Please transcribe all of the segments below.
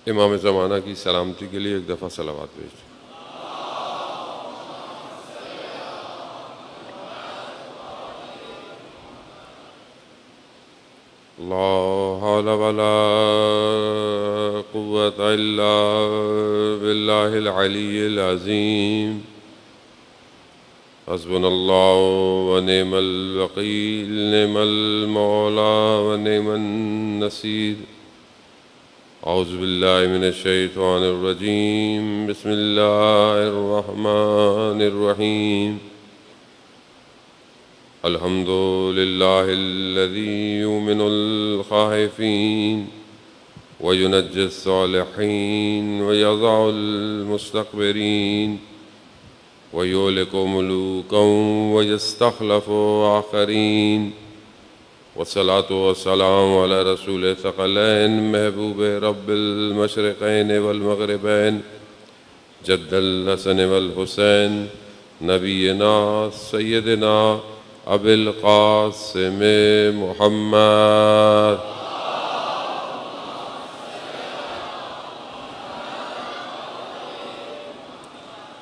امام زمانہ کی سلامتی کے لیے ایک دفعہ صلوات بھیجیں۔ لا حول ولا قوة إلا بالله العلي العظيم حسبنا الله ونعم الوكيل نعم المولى ونعم النصير أعوذ بالله من الشيطان الرجيم بسم الله الرحمن الرحيم الحمد لله الذي يؤمن الخائفين وينجي الصالحين ويضع المستكبرين ويهلك ملوكا ويستخلف آخرين والصلاة والسلام على رسول الثقلين محبوب رب المشرقين والمغربين جد الحسن والحسين نبينا سيدنا أبي القاسم محمد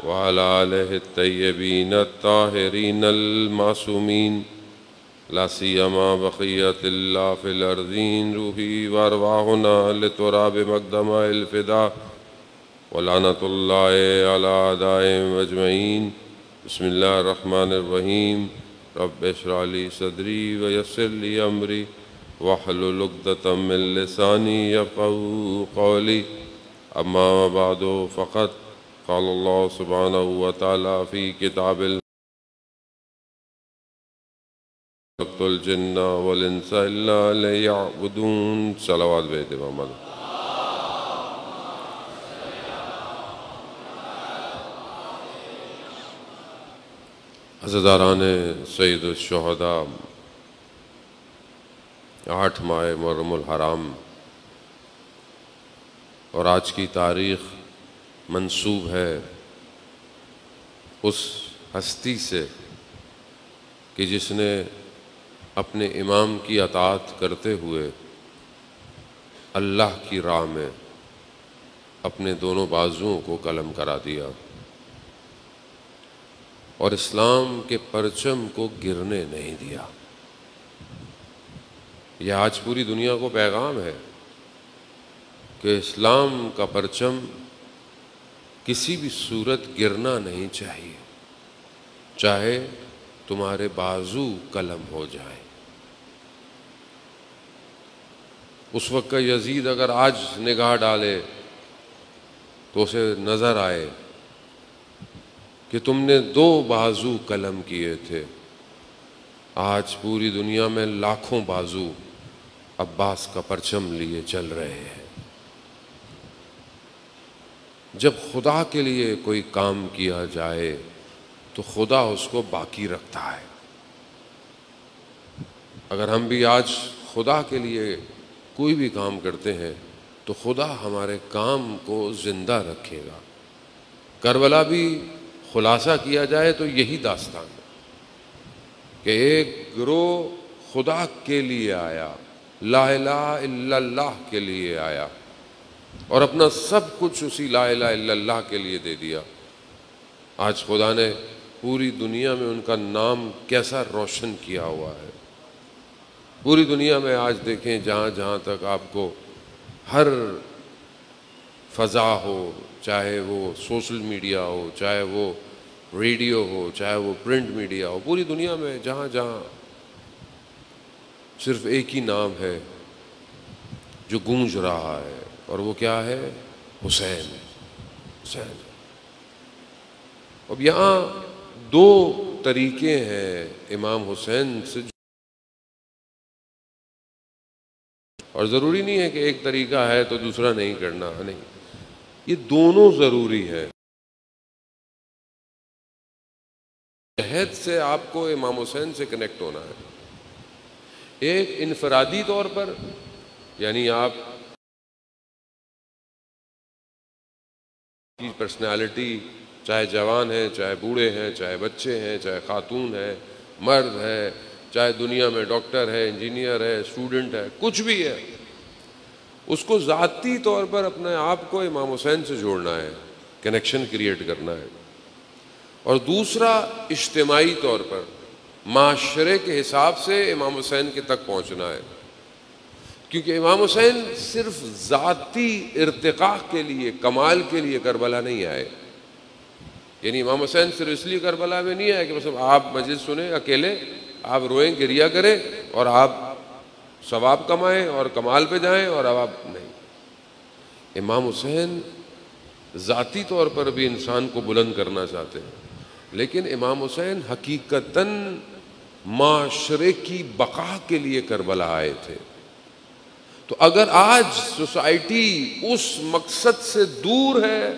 وعلى آله الطيبين الطاهرين المعصومين لا سيما بقية الله في الأرضين روحي وأرواحنا لتراب مقدم الفداء ولعنة الله على أعدائهم أجمعين بسم الله الرحمن الرحيم رب اشرح لي صدري ويسر لي أمري واحلل عقدة من لساني يفقهوا قولي أما بعد فقد قال الله سبحانه وتعالى في كتاب خلقت الجن والإنس إلا ليعبدون صلوات بيت محمد عزیزان سید الشہداء 8 ماہ محرم الحرام اور آج کی تاریخ منسوب ہے اس ہستی سے کہ جس نے اپنے امام کی اطاعت کرتے ہوئے اللہ کی راہ میں اپنے دونوں بازوؤں کو قلم کرا دیا اور اسلام کے پرچم کو گرنے نہیں دیا۔ یہ آج پوری دنیا کو پیغام ہے کہ اسلام کا پرچم کسی بھی صورت گرنا نہیں چاہیے، چاہے تمہارے بازو قلم ہو جائے۔ اس وقت کا یزید اگر آج نگاہ ڈالے تو اسے نظر آئے کہ تم نے 2 بازو قلم کیے تھے، آج پوری دنیا میں لاکھوں بازو عباس کا پرچم لیے چل رہے ہیں۔ جب خدا کے لیے کوئی کام کیا جائے تو خدا اس کو باقی رکھتا ہے۔ اگر ہم بھی آج خدا کے لیے کوئی بھی کام کرتے ہیں تو خدا ہمارے کام کو زندہ رکھے گا۔ کربلا بھی خلاصہ کیا جائے تو یہی داستان ہے کہ ایک گروہ خدا کے لیے آیا، لا الہ الا اللہ کے لیے آیا اور اپنا سب کچھ اسی لا الہ الا اللہ کے لیے دے دیا۔ آج خدا نے پوری دنیا میں ان کا نام کیسا روشن کیا ہوا ہے۔ پوری دنیا میں آج دیکھیں جہاں جہاں تک آپ کو ہر فضا ہو، چاہے وہ سوشل میڈیا ہو، چاہے وہ ریڈیو ہو، چاہے وہ پرنٹ میڈیا ہو، پوری دنیا میں جہاں جہاں صرف ایک ہی نام ہے جو گونج رہا ہے، اور وہ کیا ہے؟ حسین۔ حسین۔ اب یہاں 2 طریقے ہیں امام حسین سے، اور ضروری نہیں ہے کہ ایک طریقہ ہے تو دوسرا نہیں کرنا، نہیں، یہ دونوں ضروری ہے۔ عہد سے آپ کو امام حسین سے کنیکٹ ہونا ہے، ایک انفرادی طور پر، یعنی آپ کی پرسنالٹی چاہے جوان ہیں، چاہے بوڑھے ہیں، چاہے بچے ہیں، چاہے خاتون ہے، مرد ہے، چاہے دنیا میں ڈاکٹر ہے، انجینئر ہے، اسٹوڈنٹ ہے، کچھ بھی ہے، اس کو ذاتی طور پر اپنے آپ کو امام حسین سے جوڑنا ہے، کنیکشن کریٹ کرنا ہے، اور دوسرا اجتماعی طور پر معاشرے کے حساب سے امام حسین کے تک پہنچنا ہے، کیونکہ امام حسین صرف ذاتی ارتقاء کے لیے، کمال کے لیے کربلا نہیں آئے. یعنی امام حسین صرف اس لیے کربلا میں نہیں آئے کہ بس آپ مجلس سنیں اکیلے، آپ روئیں گریا کریں اور آپ ثواب کمائیں اور کمال پہ جائیں، اور اب آپ نہیں. امام حسین ذاتی طور پر بھی انسان کو بلند کرنا چاہتے ہیں، لیکن امام حسین حقیقتاً معاشرے کی بقا کے لیے کربلا آئے تھے. تو اگر آج سوسائٹی اس مقصد سے دور ہے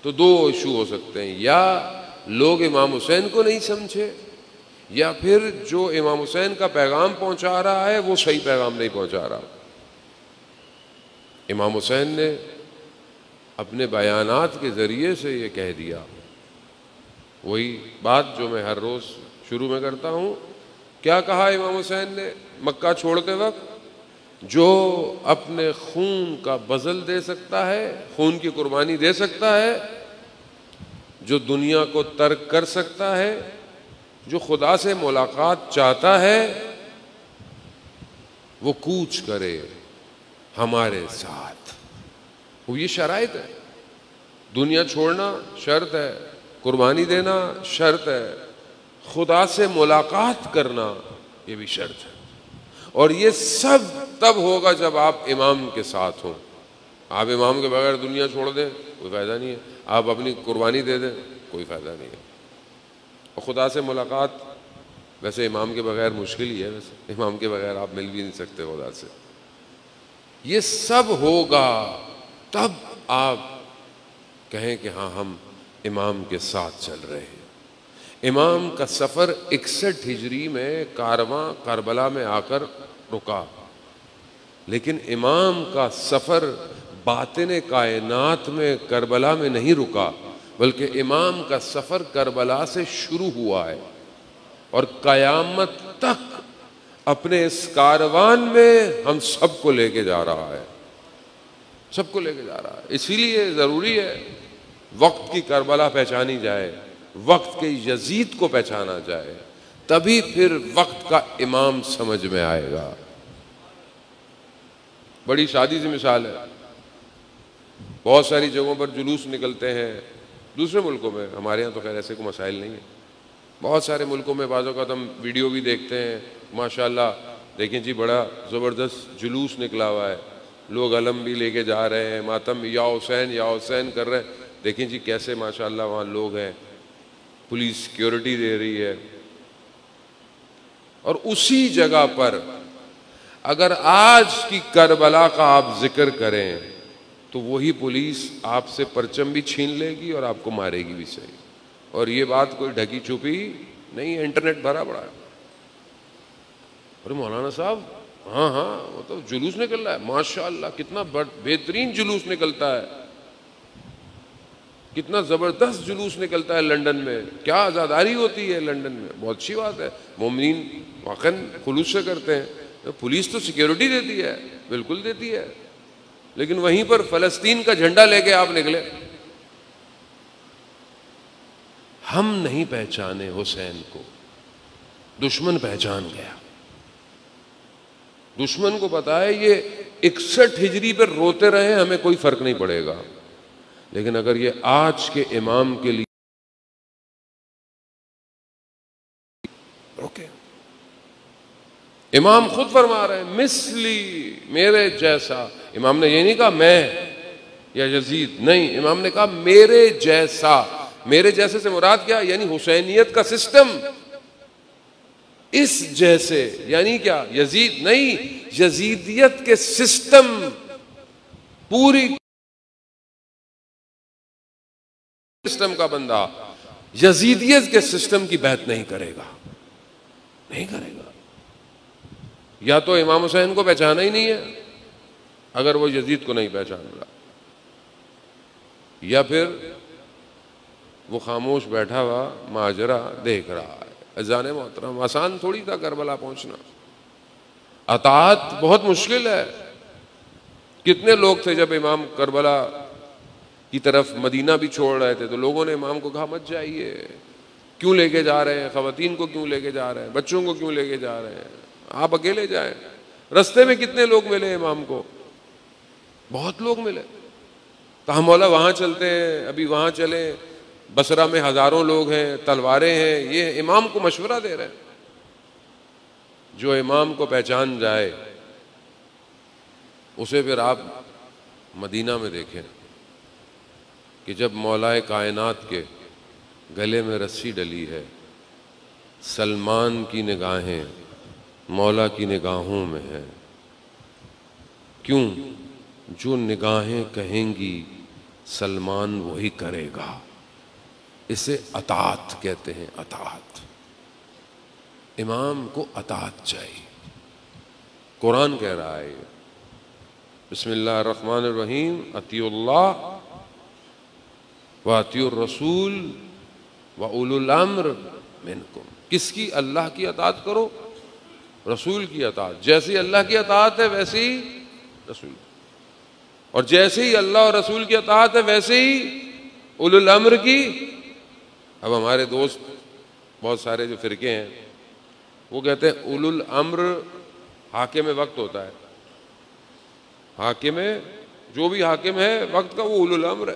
تو دو ایشو ہو سکتے ہیں، یا لوگ امام حسین کو نہیں سمجھے، یا پھر جو امام حسین کا پیغام پہنچا رہا ہے وہ صحیح پیغام نہیں پہنچا رہا. امام حسین نے اپنے بیانات کے ذریعے سے یہ کہہ دیا، وہی بات جو میں ہر روز شروع میں کرتا ہوں. کیا کہا امام حسین نے مکہ چھوڑتے وقت؟ جو اپنے خون کا بذل دے سکتا ہے، خون کی قربانی دے سکتا ہے، جو دنیا کو ترک کر سکتا ہے، جو خدا سے ملاقات چاہتا ہے، وہ کوچ کرے ہمارے ساتھ. وہ یہ شرائط ہے. دنیا چھوڑنا شرط ہے، قربانی دینا شرط ہے، خدا سے ملاقات کرنا یہ بھی شرط ہے. اور یہ سب تب ہوگا جب آپ امام کے ساتھ ہوں. آپ امام کے بغیر دنیا چھوڑ دیں کوئی فائدہ نہیں ہے، آپ اپنی قربانی دے دیں کوئی فائدہ نہیں ہے. اور خدا سے ملاقات ویسے امام کے بغیر مشکل ہی ہے، ویسے امام کے بغیر آپ مل بھی نہیں سکتے خدا سے. یہ سب ہوگا تب آپ کہیں کہ ہاں ہم امام کے ساتھ چل رہے ہیں. امام کا سفر 61 ہجری میں کارواں کربلا میں آ کر رکا، لیکن امام کا سفر باطن کائنات میں کربلا میں نہیں رکا، بلکہ امام کا سفر کربلا سے شروع ہوا ہے اور قیامت تک اپنے اس کاروان میں ہم سب کو لے کے جا رہا ہے، سب کو لے کے جا رہا ہے. اسی لیے ضروری ہے وقت کی کربلا پہچانی جائے، وقت کے یزید کو پہچانا جائے، تبھی پھر وقت کا امام سمجھ میں آئے گا. بڑی شادی سی مثال ہے، بہت ساری جگہوں پر جلوس نکلتے ہیں، دوسرے ملکوں میں، ہمارے ہاں تو خیر ایسے کوئی مسائل نہیں ہیں. بہت سارے ملکوں میں بعض اوقات ہم ویڈیو بھی دیکھتے ہیں، ماشاءاللہ دیکھیں جی بڑا زبردست جلوس نکلا ہوا ہے، لوگ علم بھی لے کے جا رہے ہیں، ماتم یا حسین کر رہے ہیں. دیکھیں جی کیسے ماشاءاللہ وہاں لوگ ہیں، پولیس سیکیورٹی دے رہی ہے. اور اسی جگہ پر اگر آج کی کربلا کا آپ ذکر کریں تو وہی پولیس آپ سے پرچم بھی چھین لے گی اور آپ کو مارے گی بھی صحیح. اور یہ بات کوئی ڈھکی چھپی نہیں ہے، انٹرنیٹ بھرا پڑا ہے. ارے مولانا صاحب ہاں وہ تو جلوس نکل رہا ہے، ماشاءاللہ کتنا بہترین جلوس نکلتا ہے، کتنا زبردست جلوس نکلتا ہے لندن میں، کیا عزاداری ہوتی ہے لندن میں، بہت اچھی بات ہے. مومنین واقعاً خلوص سے کرتے ہیں. پولیس تو سیکیورٹی دیتی ہے، بالکل دیتی ہے، لیکن وہیں پر فلسطین کا جھنڈا لے کے آپ نکلے. ہم نہیں پہچانے حسین کو، دشمن پہچان گیا. دشمن کو پتا ہے یہ 61 ہجری پر روتے رہے ہمیں کوئی فرق نہیں پڑے گا، لیکن اگر یہ آج کے امام کے لیے اوکے. امام خود فرما رہے ہیں مثلی، میرے جیسا. امام نے یہ نہیں کہا میں یا یزید، نہیں، امام نے کہا میرے جیسا. میرے جیسے سے مراد کیا؟ یعنی حسینیت کا سسٹم اس جیسے. یعنی کیا؟ یزید نہیں، یزیدیت کے سسٹم پوری سسٹم کا بندہ یزیدیت کے سسٹم کی بیعت نہیں کرے گا، نہیں کرے گا. یا تو امام حسین کو پہچانا ہی نہیں ہے اگر وہ یزید کو نہیں پہچان رہا، یا پھر وہ خاموش بیٹھا ہوا ماجرا دیکھ رہا ہے. اذان محترم آسان تھوڑی تھا کربلا پہنچنا، اطاعت بہت مشکل ہے. کتنے لوگ تھے جب امام کربلا کی طرف مدینہ بھی چھوڑ رہے تھے تو لوگوں نے امام کو کہا مت جائیے، کیوں لے کے جا رہے ہیں، خواتین کو کیوں لے کے جا رہے ہیں، بچوں کو کیوں لے کے جا رہے ہیں، آپ اکیلے جائیں۔ رستے میں کتنے لوگ ملے امام کو، بہت لوگ ملے، کہا مولا وہاں چلتے ہیں، ابھی وہاں چلیں، بصرہ میں ہزاروں لوگ ہیں، تلواریں ہیں، یہ امام کو مشورہ دے رہے ہیں۔ جو امام کو پہچان جائے اسے پھر آپ مدینہ میں دیکھیں کہ جب مولا کائنات کے گلے میں رسی ڈلی ہے، سلمان کی نگاہیں مولا کی نگاہوں میں ہیں، کیوں؟ جو نگاہیں کہیں گی سلمان وہی کرے گا، اسے اطاعت کہتے ہیں، اطاعت۔ امام کو اطاعت چاہیے، قرآن کہہ رہا ہے بسم اللہ الرحمن الرحیم، اطیعوا اللہ واطیعوا الرسول واولو الامر منکم۔ کس کی؟ اللہ کی اطاعت کرو، رسول کی اطاعت۔ جیسی اللہ کی اطاعت ہے ویسے ہی رسول، اور جیسے ہی اللہ اور رسول کی اطاعت ہے ویسے ہی اولو الامر کی۔ اب ہمارے دوست بہت سارے جو فرقے ہیں وہ کہتے ہیں اولو الامر حاکم وقت ہوتا ہے، حاکم جو بھی حاکم ہے وقت کا وہ اولو الامر ہے۔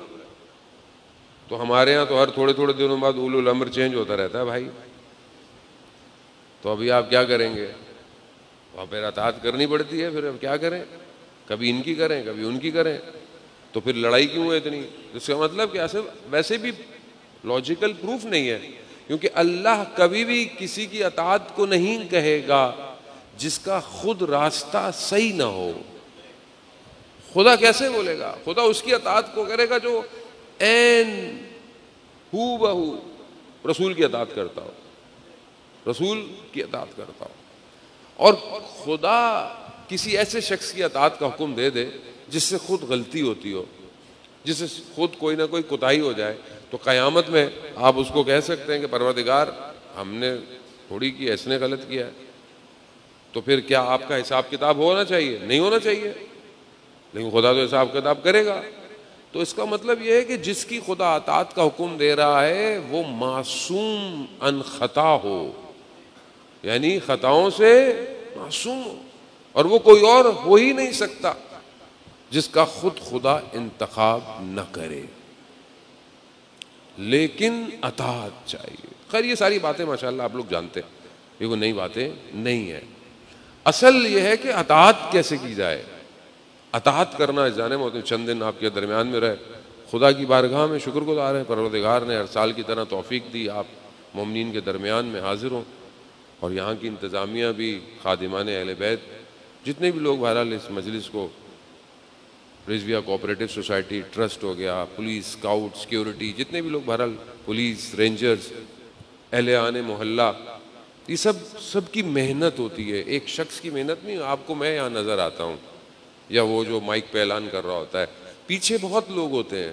تو ہمارے ہاں تو ہر تھوڑے تھوڑے دنوں بعد اولو الامر چینج ہوتا رہتا ہے بھائی، تو ابھی آپ کیا کریں گے؟ وہاں پھر اطاعت کرنی پڑتی ہے، پھر اب کیا کریں، کبھی ان کی کریں کبھی ان کی کریں، تو پھر لڑائی کیوں ہے اتنی؟ اس کا مطلب کہ ویسے بھی لاجیکل پروف نہیں ہے، کیونکہ اللہ کبھی بھی کسی کی اطاعت کو نہیں کہے گا جس کا خود راستہ صحیح نہ ہو۔ خدا کیسے بولے گا؟ خدا اس کی اطاعت کو کرے گا جو عین ہو بہو رسول کی اطاعت کرتا ہو، رسول کی اطاعت کرتا ہو۔ اور خدا کسی ایسے شخص کی اطاعت کا حکم دے دے جس سے خود غلطی ہوتی ہو، جس سے خود کوئی نہ کوئی کوتاہی ہو جائے، تو قیامت میں آپ اس کو کہہ سکتے ہیں کہ پروردگار ہم نے تھوڑی کی، اس نے غلط کیا ہے، تو پھر کیا آپ کا حساب کتاب ہونا چاہیے؟ نہیں ہونا چاہیے، لیکن خدا تو حساب کتاب کرے گا۔ تو اس کا مطلب یہ ہے کہ جس کی خدا اطاعت کا حکم دے رہا ہے وہ معصوم ان خطا ہو، یعنی خطاؤں سے معصوم ہو، اور وہ کوئی اور ہو ہی نہیں سکتا جس کا خود خدا انتخاب نہ کرے، لیکن اطاعت چاہیے۔ خیر یہ ساری باتیں ماشاءاللہ آپ لوگ جانتے ہیں، یہ کوئی نئی باتیں نہیں ہیں۔ اصل یہ ہے کہ اطاعت کیسے کی جائے۔ اطاعت کرنا جانے میں چند دن آپ کے درمیان میں رہے، خدا کی بارگاہ میں شکر گزار ہیں، پروردگار نے ہر سال کی طرح توفیق دی آپ مومنین کے درمیان میں حاضر ہوں، اور یہاں کی انتظامیہ بھی، خادمان اہل بیت، جتنے بھی لوگ بہرحال اس مجلس کو، رضویہ کوآپریٹو سوسائٹی ٹرسٹ ہو گیا، پولیس، اسکاؤٹ، سیکیورٹی، جتنے بھی لوگ بہرحال، پولیس، رینجرز، اہل آنے محلہ، یہ سب کی محنت ہوتی ہے، ایک شخص کی محنت نہیں۔ آپ کو میں یہاں نظر آتا ہوں یا وہ جو مائک پہ اعلان کر رہا ہوتا ہے، پیچھے بہت لوگ ہوتے ہیں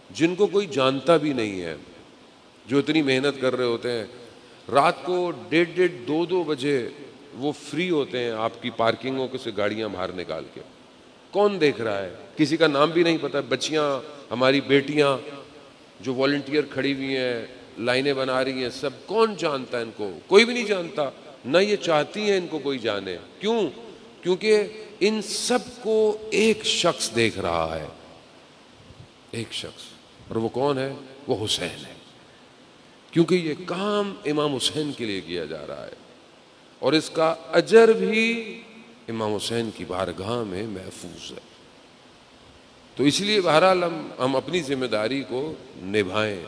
جن کو کوئی جانتا بھی نہیں ہے، جو اتنی محنت کر رہے ہوتے ہیں، رات کو 1:30 2 بجے وہ فری ہوتے ہیں آپ کی پارکنگوں سے گاڑیاں باہر نکال کے۔ کون دیکھ رہا ہے؟ کسی کا نام بھی نہیں پتا۔ بچیاں، ہماری بیٹیاں جو والنٹیئر کھڑی ہوئی ہیں، لائنیں بنا رہی ہیں، سب کون جانتا ہے ان کو؟ کوئی بھی نہیں جانتا، نہ یہ چاہتی ہیں ان کو کوئی جانے۔ کیوں؟ کیونکہ ان سب کو ایک شخص دیکھ رہا ہے، ایک شخص، اور وہ کون ہے؟ وہ حسین ہے، کیونکہ یہ کام امام حسین کے لیے کیا جا رہا ہے، اور اس کا اجر بھی امام حسین کی بارگاہ میں محفوظ ہے۔ تو اس لیے بہرحال ہم اپنی ذمہ داری کو نبھائیں۔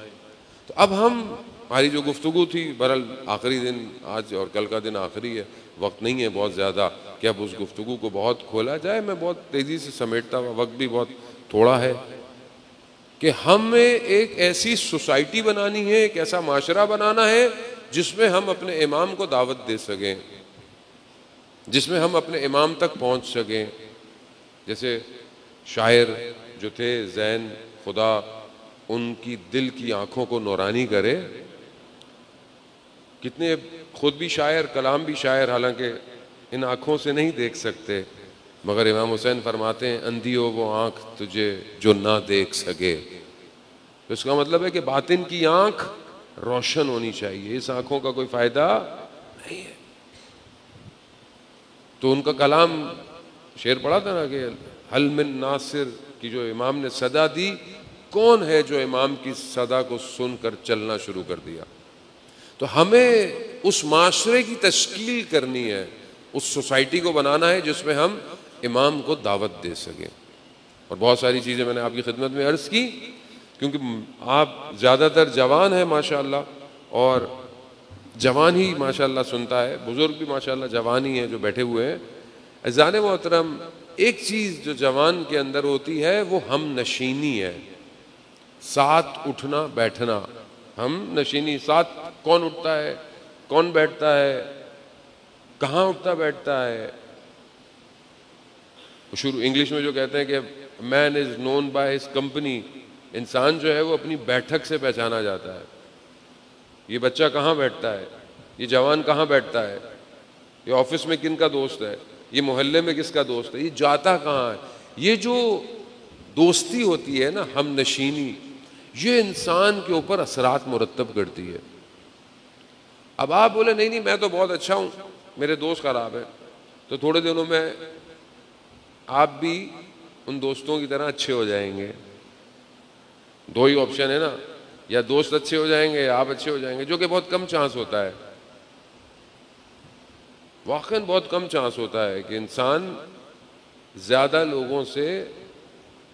تو اب ہماری جو گفتگو تھی، بہرحال آخری دن آج اور کل کا دن آخری ہے، وقت نہیں ہے بہت زیادہ کہ اب اس گفتگو کو بہت کھولا جائے، میں بہت تیزی سے سمیٹتا ہوا، وقت بھی بہت تھوڑا ہے، کہ ہمیں ایک ایسی سوسائٹی بنانی ہے، ایک ایسا معاشرہ بنانا ہے جس میں ہم اپنے امام کو دعوت دے سکیں، جس میں ہم اپنے امام تک پہنچ سکیں۔ جیسے شاعر جو تھے زین، خدا ان کی دل کی آنکھوں کو نورانی کرے، کتنے خود بھی شاعر، کلام بھی شاعر، حالانکہ ان آنکھوں سے نہیں دیکھ سکتے، مگر امام حسین فرماتے ہیں اندھی ہو وہ آنکھ تجھے جو نہ دیکھ سکے. تو اس کا مطلب ہے کہ باطن کی آنکھ روشن ہونی چاہیے. اس آنکھوں کا کوئی فائدہ نہیں ہے. تو ان کا کلام شعر پڑھا تھا نا کہ حل من ناصر کی جو امام نے صدا دی, کون ہے جو امام کی صدا کو سن کر چلنا شروع کر دیا. تو ہمیں اس معاشرے کی تشکیل کرنی ہے, اس سوسائٹی کو بنانا ہے جس میں ہم امام کو دعوت دے سکیں. اور بہت ساری چیزیں میں نے آپ کی خدمت میں عرض کی, کیونکہ آپ زیادہ تر جوان ہیں ماشاءاللہ, اور جوان ہی ماشاءاللہ سنتا ہے, بزرگ بھی ماشاءاللہ جوان ہی ہیں جو بیٹھے ہوئے ہیں. عزیزان محترم, ایک چیز جو جوان کے اندر ہوتی ہے وہ ہم نشینی ہے, ساتھ اٹھنا بیٹھنا. ہم نشینی, ساتھ کون اٹھتا ہے, کون بیٹھتا ہے, کہاں اٹھتا بیٹھتا ہے. شروع انگلش میں جو کہتے ہیں کہ مین از نون بائی ہز کمپنی, انسان جو ہے وہ اپنی بیٹھک سے پہچانا جاتا ہے. یہ بچہ کہاں بیٹھتا ہے, یہ جوان کہاں بیٹھتا ہے, یہ آفس میں کن کا دوست ہے, یہ محلے میں کس کا دوست ہے, یہ جاتا کہاں ہے. یہ جو دوستی ہوتی ہے نا, ہم نشینی, یہ انسان کے اوپر اثرات مرتب کرتی ہے. اب آپ بولے نہیں نہیں میں تو بہت اچھا ہوں, میرے دوست خراب ہے, تو تھوڑے دنوں میں آپ بھی ان دوستوں کی طرح اچھے ہو جائیں گے. دو ہی آپشن ہے نا, یا دوست اچھے ہو جائیں گے یا آپ اچھے ہو جائیں گے, جو کہ بہت کم چانس ہوتا ہے. واقعاً بہت کم چانس ہوتا ہے کہ انسان زیادہ لوگوں سے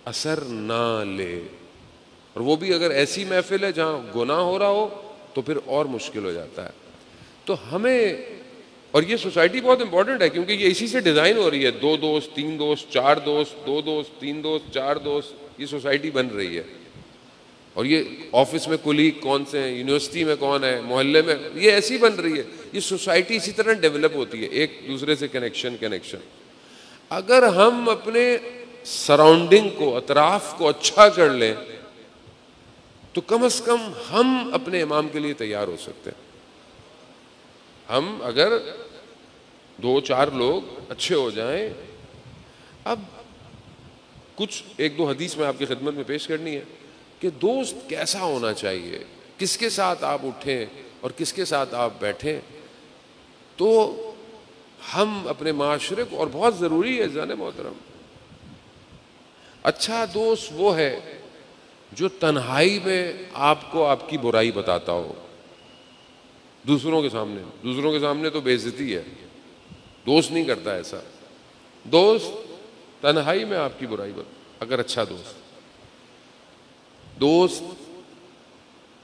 اثر نہ لے, اور وہ بھی اگر ایسی محفل ہے جہاں گناہ ہو رہا ہو تو پھر اور مشکل ہو جاتا ہے. تو ہمیں, اور یہ سوسائٹی بہت امپورٹنٹ ہے کیونکہ یہ اسی سے ڈیزائن ہو رہی ہے, 2 دوست 3 دوست 4 دوست, 2 دوست 3 دوست 4 دوست, یہ سوسائٹی بن رہی ہے. اور یہ آفس میں کلیگ کون سے ہیں, یونیورسٹی میں کون ہے, محلے میں, یہ ایسی بن رہی ہے. یہ سوسائٹی اسی طرح ڈیولپ ہوتی ہے, ایک دوسرے سے کنیکشن. اگر ہم اپنے سراؤنڈنگ کو, اطراف کو اچھا کر لیں تو کم از کم ہم اپنے امام کے لیے تیار ہو سکتے ہیں. ہم اگر 2-4 لوگ اچھے ہو جائیں. اب کچھ 1-2 حدیث میں آپ کی خدمت میں پیش کرنی ہے کہ دوست کیسا ہونا چاہیے, کس کے ساتھ آپ اٹھیں اور کس کے ساتھ آپ بیٹھیں. تو ہم اپنے معاشرے کو, اور بہت ضروری ہے جان محترم, اچھا دوست وہ ہے جو تنہائی میں آپ کو آپ کی برائی بتاتا ہو. دوسروں کے سامنے تو بے عزتی ہے, دوست نہیں کرتا ایسا. دوست تنہائی میں آپ کی برائی اگر اچھا دوست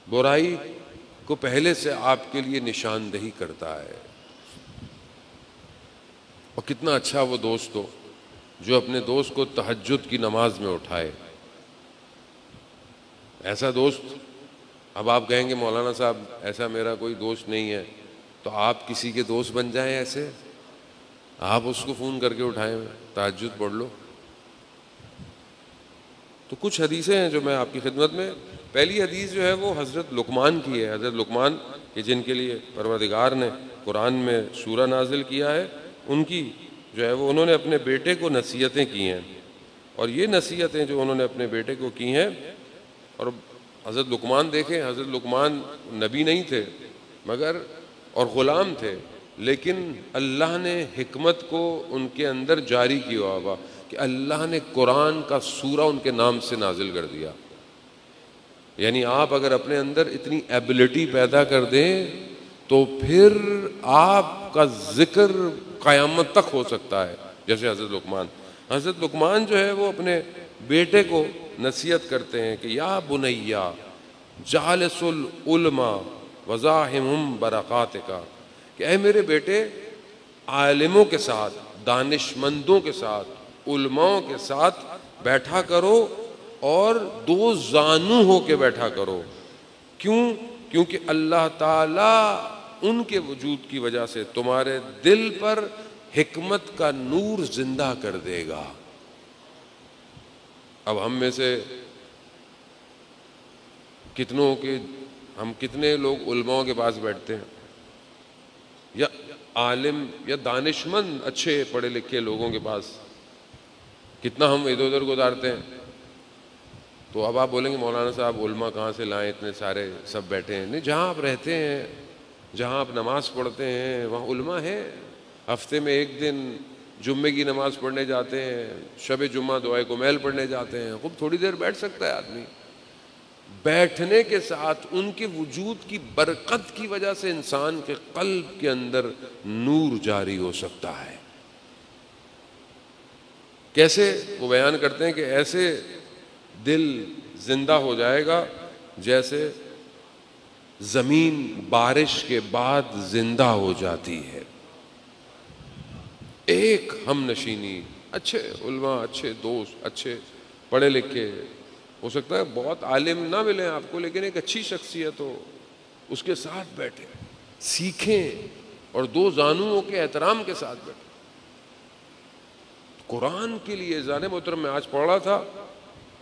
برائی کو پہلے سے آپ کے لیے نشاندہی کرتا ہے. اور کتنا اچھا وہ دوست ہو جو اپنے دوست کو تہجد کی نماز میں اٹھائے. ایسا دوست, اب آپ کہیں گے مولانا صاحب ایسا میرا کوئی دوست نہیں ہے, تو آپ کسی کے دوست بن جائیں. ایسے آپ اس کو فون کر کے اٹھائیں, تہجد پڑھ لو. تو کچھ حدیثیں ہیں جو میں آپ کی خدمت میں, پہلی حدیث جو ہے وہ حضرت لقمان کی ہے. حضرت لقمان کہ جن کے لیے پروردگار نے قرآن میں سورہ نازل کیا ہے, ان کی جو ہے وہ انہوں نے اپنے بیٹے کو نصیحتیں کی ہیں. اور یہ نصیحتیں جو انہوں نے اپنے بیٹے کو کی ہیں, اور حضرت لقمان دیکھیں, حضرت لقمان نبی نہیں تھے مگر اور غلام تھے, لیکن اللہ نے حکمت کو ان کے اندر جاری کیا ہوا کہ اللہ نے قرآن کا سورہ ان کے نام سے نازل کر دیا. یعنی آپ اگر اپنے اندر اتنی ایبلٹی پیدا کر دیں تو پھر آپ کا ذکر قیامت تک ہو سکتا ہے. جیسے حضرت لقمان جو ہے وہ اپنے بیٹے کو نصیحت کرتے ہیں کہ یا بنیا جالس العلماء وزاحمہم برکاتک, کہ اے میرے بیٹے عالموں کے ساتھ, دانشمندوں کے ساتھ, علماء کے ساتھ بیٹھا کرو اور 2 زانو ہو کے بیٹھا کرو. کیوں؟ کیونکہ اللہ تعالی ان کے وجود کی وجہ سے تمہارے دل پر حکمت کا نور زندہ کر دے گا. اب ہم میں سے کتنے لوگ علماء کے پاس بیٹھتے ہیں, یا عالم یا دانشمند اچھے پڑھے لکھے لوگوں کے پاس کتنا ہم ادھر ادھر گزارتے ہیں. تو اب آپ بولیں گے مولانا صاحب علماء کہاں سے لائیں، اتنے سارے سب بیٹھے ہیں. نہیں، جہاں آپ رہتے ہیں، جہاں آپ نماز پڑھتے ہیں، وہاں علماء ہیں. ہفتے میں ایک دن جمعے کی نماز پڑھنے جاتے ہیں، شب جمعہ دعائے کمیل پڑھنے جاتے ہیں. خوب تھوڑی دیر بیٹھ سکتا ہے آدمی. بیٹھنے کے ساتھ ان کے وجود کی برکت کی وجہ سے انسان کے قلب کے اندر نور جاری ہو سکتا ہے. کیسے؟ وہ بیان کرتے ہیں کہ ایسے دل زندہ ہو جائے گا جیسے زمین بارش کے بعد زندہ ہو جاتی ہے. ایک ہم نشینی، اچھے علماء، اچھے دوست، اچھے پڑھے لکھے، ہو سکتا ہے بہت عالم نہ ملیں آپ کو، لیکن ایک اچھی شخصیت ہو، اس کے ساتھ بیٹھیں، سیکھیں، اور دو زانوؤں کے احترام کے ساتھ بیٹھیں. قرآن کے لیے زان محترم میں آج پڑھ رہا تھا،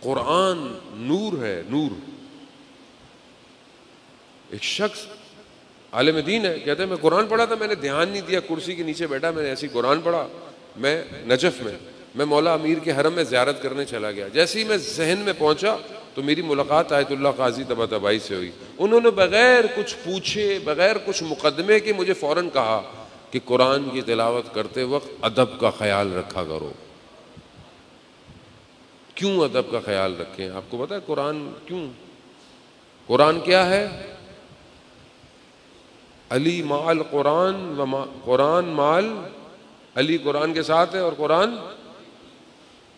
قرآن نور ہے، نور. ایک شخص عالم دین ہے، کہتے ہیں میں قرآن پڑھا تھا، میں نے دھیان نہیں دیا، کرسی کے نیچے بیٹھا، میں نے ایسی قرآن پڑھا. میں نجف میں مولا امیر کے حرم میں زیارت کرنے چلا گیا. جیسے ہی میں ذہن میں پہنچا تو میری ملاقات آیت اللہ قاضی طباطبائی سے ہوئی. انہوں نے بغیر کچھ پوچھے، بغیر کچھ مقدمے کے مجھے فوراً کہا کہ قرآن کی تلاوت کرتے وقت ادب کا خیال رکھا کرو. کیوں ادب کا خیال رکھیں؟ آپ کو پتا ہے قرآن کیوں؟ قرآن کیا ہے؟ علی مال قرآن قرآن مال علی، قرآن کے ساتھ ہے، اور قرآن،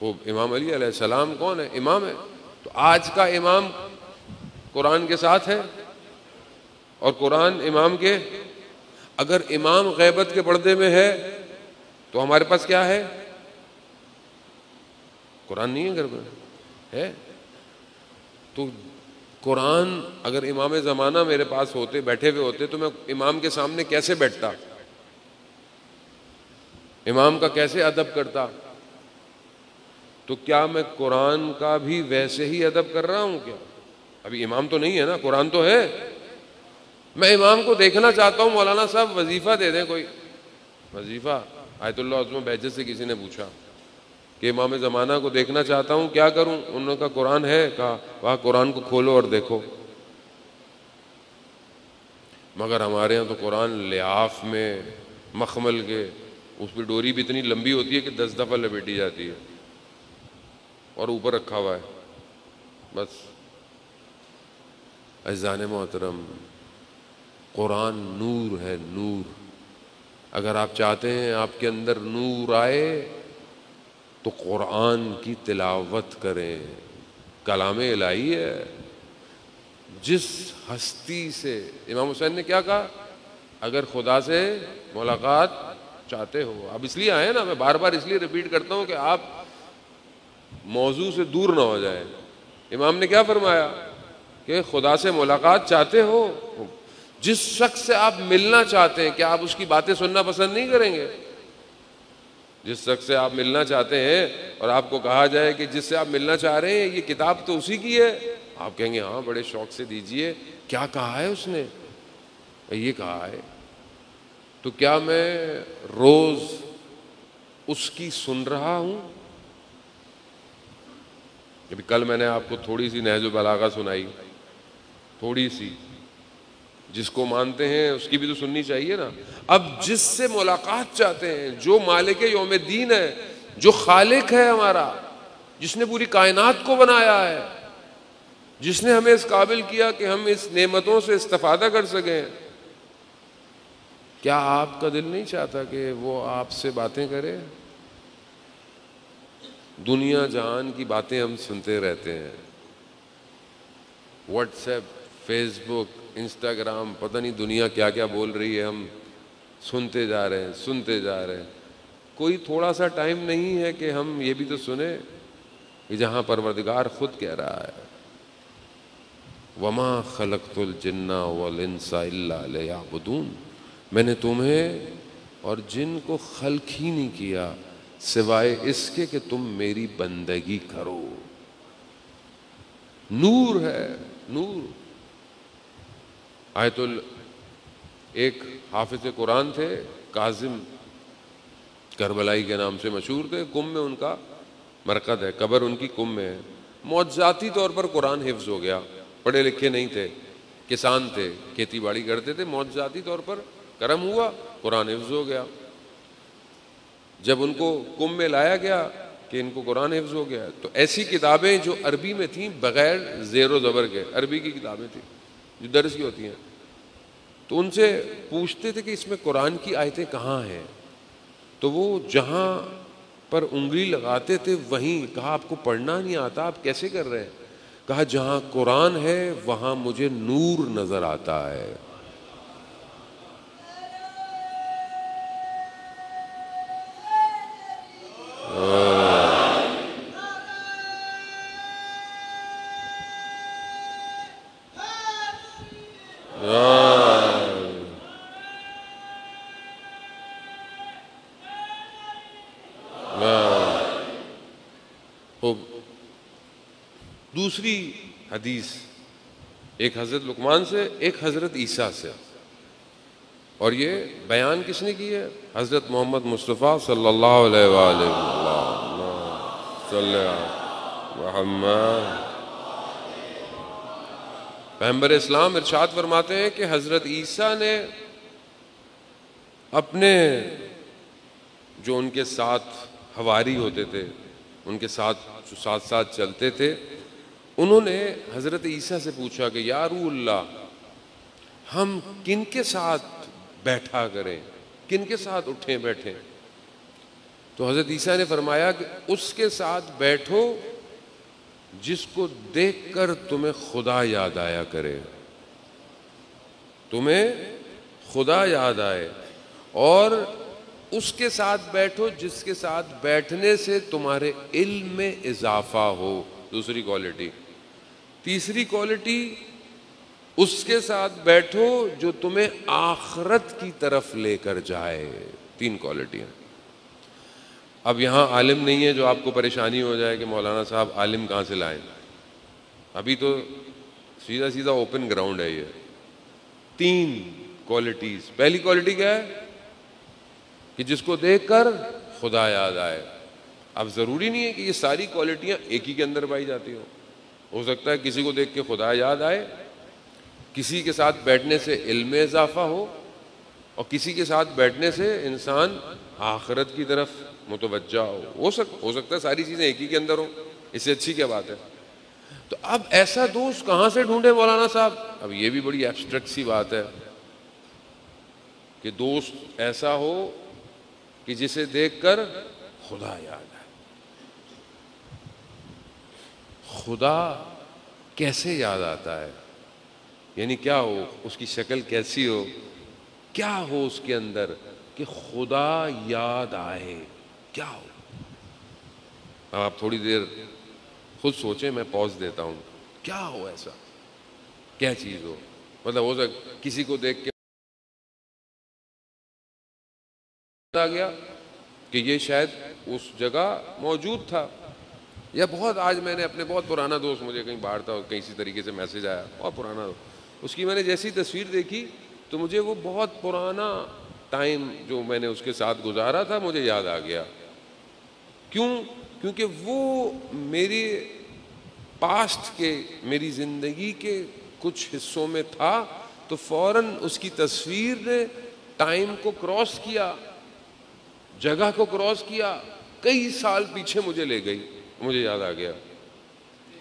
وہ امام علی علیہ السلام کون ہے؟ امام ہے. تو آج کا امام قرآن کے ساتھ ہے اور قرآن امام کے. اگر امام غیبت کے پردے میں ہے تو ہمارے پاس کیا ہے؟ قرآن نہیں ہے گھر میں ہے. تو قرآن اگر امام زمانہ میرے پاس ہوتے، بیٹھے ہوئے ہوتے، تو میں امام کے سامنے کیسے بیٹھتا، امام کا کیسے ادب کرتا؟ تو کیا میں قرآن کا بھی ویسے ہی ادب کر رہا ہوں کیا؟ ابھی امام تو نہیں ہے نا، قرآن تو ہے. میں امام کو دیکھنا چاہتا ہوں، مولانا صاحب وظیفہ دے دیں کوئی. وظیفہ آیت اللہ عظمہ بہجت سے کسی نے پوچھا کہ امام زمانہ کو دیکھنا چاہتا ہوں، کیا کروں؟ انہوں نے کہا قرآن ہے. کہا وہاں قرآن کو کھولو اور دیکھو. مگر ہمارے ہاں تو قرآن لحاف میں مخمل کے، اس پہ ڈوری بھی اتنی لمبی ہوتی ہے کہ 10 دفعہ لپیٹی جاتی ہے، اور اوپر رکھا ہوا ہے بس. عزیزان محترم، قرآن نور ہے، نور. اگر آپ چاہتے ہیں آپ کے اندر نور آئے تو قرآن کی تلاوت کریں. کلام الہی ہے. جس ہستی سے امام حسین نے کیا کہا؟ اگر خدا سے ملاقات چاہتے ہو. اب اس لیے آئے نا، میں بار بار اس لیے ریپیٹ کرتا ہوں کہ آپ موضوع سے دور نہ ہو جائیں. امام نے کیا فرمایا کہ خدا سے ملاقات چاہتے ہو. جس شخص سے آپ ملنا چاہتے ہیں، کیا آپ اس کی باتیں سننا پسند نہیں کریں گے؟ جس شخص سے آپ ملنا چاہتے ہیں اور آپ کو کہا جائے کہ جس سے آپ ملنا چاہ رہے ہیں یہ کتاب تو اسی کی ہے، آپ کہیں گے ہاں بڑے شوق سے دیجئے. کیا کہا ہے اس نے؟ یہ کہا ہے. تو کیا میں روز اس کی سن رہا ہوں؟ ابھی کل میں نے آپ کو تھوڑی سی نہج البلاغہ سنائی، تھوڑی سی. جس کو مانتے ہیں اس کی بھی تو سننی چاہیے نا. اب جس سے ملاقات چاہتے ہیں، جو مالک یوم الدین ہے، جو خالق ہے ہمارا، جس نے پوری کائنات کو بنایا ہے، جس نے ہمیں اس قابل کیا کہ ہم اس نعمتوں سے استفادہ کر سکیں، کیا آپ کا دل نہیں چاہتا کہ وہ آپ سے باتیں کرے؟ دنیا جہان کی باتیں ہم سنتے رہتے ہیں، واٹس ایپ، فیس بک، انسٹاگرام، پتہ نہیں دنیا کیا کیا بول رہی ہے، ہم سنتے جا رہے ہیں، سنتے جا رہے ہیں. کوئی تھوڑا سا ٹائم نہیں ہے کہ ہم یہ بھی تو سنیں کہ جہاں پروردگار خود کہہ رہا ہے وَمَا خَلَقْتُ الْجِنَّ وَالْإِنسَ إِلَّا لِيَعْبُدُونَ. میں نے تمہیں اور جن کو خلق ہی نہیں کیا سوائے اس کے کہ تم میری بندگی کرو. نور ہے، نور. ایک حافظ قرآن تھے، کاظم کربلائی کے نام سے مشہور تھے. کم میں ان کا مرقد ہے، قبر ان کی کم میں ہے. معجزاتی طور پر قرآن حفظ ہو گیا. پڑھے لکھے نہیں تھے، کسان تھے، کھیتی باڑی کرتے تھے، معجزاتی طور پر کرم ہوا، قرآن حفظ ہو گیا. جب ان کو کم میں لایا گیا کہ ان کو قرآن حفظ ہو گیا، تو ایسی کتابیں جو عربی میں تھیں بغیر زیر و زبر کے، عربی کی کتابیں تھیں جو درس کی ہوتی ہیں، تو ان سے پوچھتے تھے کہ اس میں قرآن کی آیتیں کہاں ہیں؟ تو وہ جہاں پر انگلی لگاتے تھے وہیں کہا آپ کو پڑھنا نہیں آتا، آپ کیسے کر رہے ہیں؟ کہا جہاں قرآن ہے وہاں مجھے نور نظر آتا ہے. دوسری حدیث ایک حضرت لقمان سے، ایک حضرت عیسیٰ سے، اور یہ بیان کس نے کی ہے؟ حضرت محمد مصطفیٰ صلی اللہ علیہ وآلہ صلی محمد. پیغمبر اسلام ارشاد فرماتے ہیں کہ حضرت عیسیٰ نے اپنے جو ان کے ساتھ حواری ہوتے تھے، ان کے ساتھ جو ساتھ ساتھ چلتے تھے، انہوں نے حضرت عیسیٰ سے پوچھا کہ یا روح اللہ، ہم کن کے ساتھ بیٹھا کریں، کن کے ساتھ اٹھیں بیٹھیں؟ تو حضرت عیسیٰ نے فرمایا کہ اس کے ساتھ بیٹھو جس کو دیکھ کر تمہیں خدا یاد آیا کرے، تمہیں خدا یاد آئے، اور اس کے ساتھ بیٹھو جس کے ساتھ بیٹھنے سے تمہارے علم میں اضافہ ہو. دوسری کوالٹی. تیسری کوالٹی، اس کے ساتھ بیٹھو جو تمہیں آخرت کی طرف لے کر جائے. 3 کوالٹیاں. اب یہاں عالم نہیں ہے جو آپ کو پریشانی ہو جائے کہ مولانا صاحب عالم کہاں سے لائیں. ابھی تو سیدھا سیدھا اوپن گراؤنڈ ہے یہ. 3 کوالٹیز. پہلی کوالٹی کیا ہے؟ کہ جس کو دیکھ کر خدا یاد آئے. اب ضروری نہیں ہے کہ یہ ساری کوالٹیاں ایک ہی کے اندر پائی جاتی ہو سکتا ہے کسی کو دیکھ کے خدا یاد آئے، کسی کے ساتھ بیٹھنے سے علم میں اضافہ ہو، اور کسی کے ساتھ بیٹھنے سے انسان آخرت کی طرف متوجہ ہو سکتا ہے ساری چیزیں ایک ہی کے اندر ہوں. اس سے اچھی کیا بات ہے؟ تو اب ایسا دوست کہاں سے ڈھونڈے مولانا صاحب؟ اب یہ بھی بڑی ایبسٹریکٹ سی بات ہے کہ دوست ایسا ہو کہ جسے دیکھ کر خدا یاد آئے. خدا کیسے یاد آتا ہے؟ یعنی کیا ہو، اس کی شکل کیسی ہو، کیا ہو اس کے اندر کہ خدا یاد آئے؟ کیا ہو؟ اب آپ تھوڑی دیر خود سوچیں، میں پوز دیتا ہوں. کیا ہو ایسا؟ کیا چیز ہو؟ مطلب ہو سکتا کسی کو دیکھ کے آ گیا کہ یہ شاید اس جگہ موجود تھا، یا بہت آج میں نے اپنے بہت پرانا دوست، مجھے کہیں باہر تھا، کہیں اسی طریقے سے میسج آیا، بہت پرانا دوست، اس کی میں نے جیسی تصویر دیکھی تو مجھے وہ بہت پرانا ٹائم جو میں نے اس کے ساتھ گزارا تھا مجھے یاد آ گیا. کیونکہ وہ میری پاسٹ کے، میری زندگی کے کچھ حصوں میں تھا، تو فوراً اس کی تصویر نے ٹائم کو کراس کیا، جگہ کو کراس کیا، کئی سال پیچھے مجھے لے گئی، مجھے یاد آ گیا.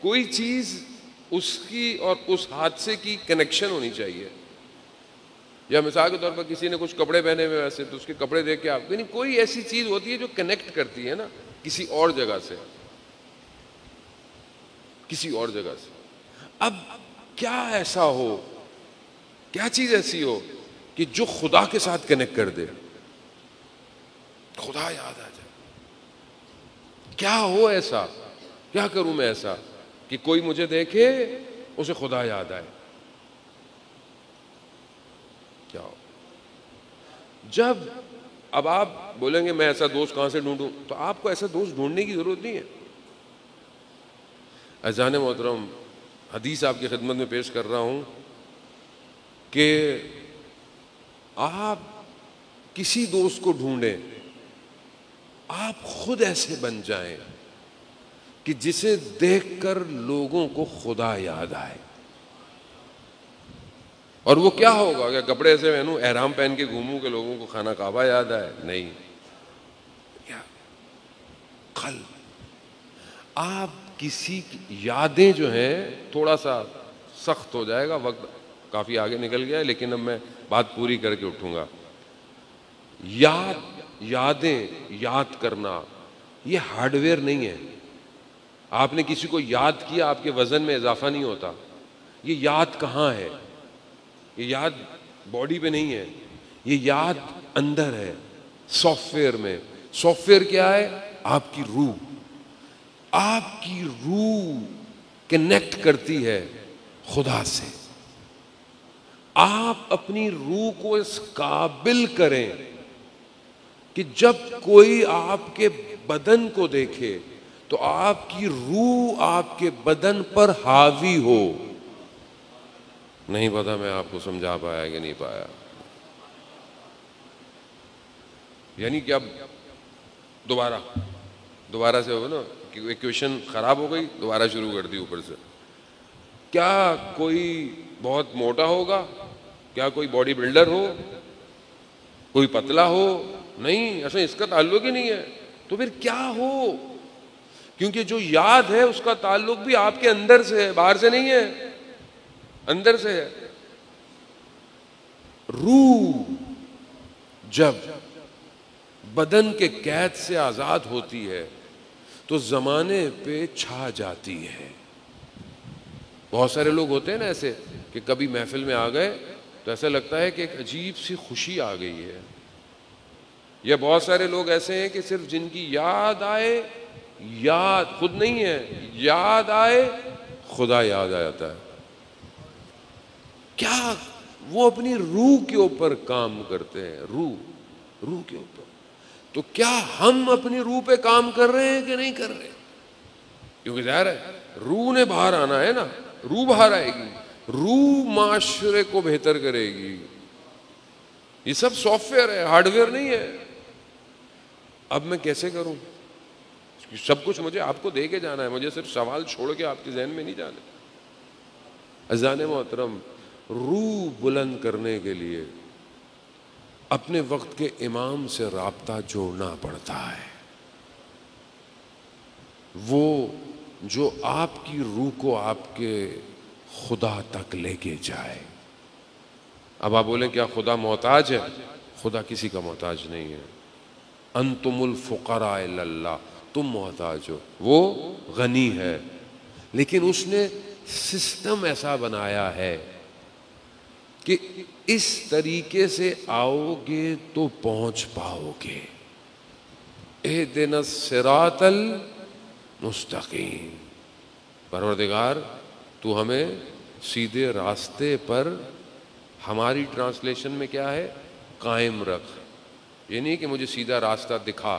کوئی چیز اس کی اور اس حادثے کی کنیکشن ہونی چاہیے. یا مثال کے طور پر کسی نے کچھ کپڑے پہنے ہوئے ویسے، تو اس کے کپڑے دیکھ کے آپ، یعنی کوئی ایسی چیز ہوتی ہے جو کنیکٹ کرتی ہے نا کسی اور جگہ سے، کسی اور جگہ سے. اب کیا ایسا ہو، کیا چیز ایسی ہو کہ جو خدا کے ساتھ کنیکٹ کر دے، خدا یاد آ جائے؟ کیا ہو ایسا؟ کیا کروں میں ایسا کہ کوئی مجھے دیکھے اسے خدا یاد آئے؟ کیا ہو؟ جب اب آپ بولیں گے میں ایسا دوست کہاں سے ڈھونڈوں، تو آپ کو ایسا دوست ڈھونڈنے کی ضرورت نہیں ہے. عزیزان محترم، حدیث آپ کی خدمت میں پیش کر رہا ہوں کہ آپ کسی دوست کو ڈھونڈیں، آپ خود ایسے بن جائیں کہ جسے دیکھ کر لوگوں کو خدا یاد آئے. اور وہ کیا ہوگا؟ کہ کپڑے ایسے پہنوں، احرام پہن کے گھوموں کہ لوگوں کو خانہ کعبہ یاد آئے؟ نہیں. کیا قلب. آپ کسی کی یادیں جو ہیں، تھوڑا سا سخت ہو جائے گا، وقت کافی آگے نکل گیا ہے لیکن اب میں بات پوری کر کے اٹھوں گا. یادیں یاد کرنا یہ ہارڈ ویئر نہیں ہے. آپ نے کسی کو یاد کیا، آپ کے وزن میں اضافہ نہیں ہوتا. یہ یاد کہاں ہے؟ یہ یاد باڈی پہ نہیں ہے، یہ یاد اندر ہے، سافٹ ویئر میں. سافٹ ویئر کیا ہے؟ آپ کی روح. آپ کی روح کنیکٹ کرتی ہے خدا سے. آپ اپنی روح کو اس قابل کریں کہ جب کوئی آپ کے بدن کو دیکھے تو آپ کی روح آپ کے بدن پر حاوی ہو. نہیں پتا میں آپ کو سمجھا پایا کہ نہیں پایا. یعنی کہ اب دوبارہ سے ہوگا نا کہ ایکویشن خراب ہو گئی، دوبارہ شروع کر دی اوپر سے. کیا کوئی بہت موٹا ہوگا؟ کیا کوئی باڈی بلڈر ہو؟ کوئی پتلا ہو؟ نہیں، ایسا اس کا تعلق ہی نہیں ہے. تو پھر کیا ہو؟ کیونکہ جو یاد ہے اس کا تعلق بھی آپ کے اندر سے ہے، باہر سے نہیں ہے، اندر سے ہے. روح جب بدن کے قید سے آزاد ہوتی ہے تو زمانے پہ چھا جاتی ہے. بہت سارے لوگ ہوتے ہیں نا ایسے کہ کبھی محفل میں آ گئے تو ایسا لگتا ہے کہ ایک عجیب سی خوشی آ گئی ہے. یا بہت سارے لوگ ایسے ہیں کہ صرف جن کی یاد آئے، یاد خود نہیں ہے، یاد آئے خدا یاد آ جاتا ہے. کیا وہ اپنی روح کے اوپر کام کرتے ہیں، روح کے اوپر. تو کیا ہم اپنی روح پہ کام کر رہے ہیں کہ نہیں کر رہے؟ کیونکہ ظاہر ہے روح نے باہر آنا ہے نا، روح باہر آئے گی، روح معاشرے کو بہتر کرے گی. یہ سب سافٹ ویئر ہے، ہارڈ ویئر نہیں ہے. اب میں کیسے کروں؟ سب کچھ مجھے آپ کو دے کے جانا ہے، مجھے صرف سوال چھوڑ کے آپ کے ذہن میں نہیں جانے. عزیزان محترم، روح بلند کرنے کے لیے اپنے وقت کے امام سے رابطہ جوڑنا پڑتا ہے. وہ جو آپ کی روح کو آپ کے خدا تک لے کے جائے. اب آپ بولیں کیا خدا محتاج ہے؟ خدا کسی کا محتاج نہیں ہے. انتم الفقراء الی اللہ، تم محتاج ہو، وہ غنی ہے. لیکن اس نے سسٹم ایسا بنایا ہے کہ اس طریقے سے آؤ گے تو پہنچ پاؤ گے. اہدنا الصراط المستقیم. پروردگار تو ہمیں سیدھے راستے پر، ہماری ٹرانسلیشن میں کیا ہے، قائم رکھ. یہ نہیں کہ مجھے سیدھا راستہ دکھا.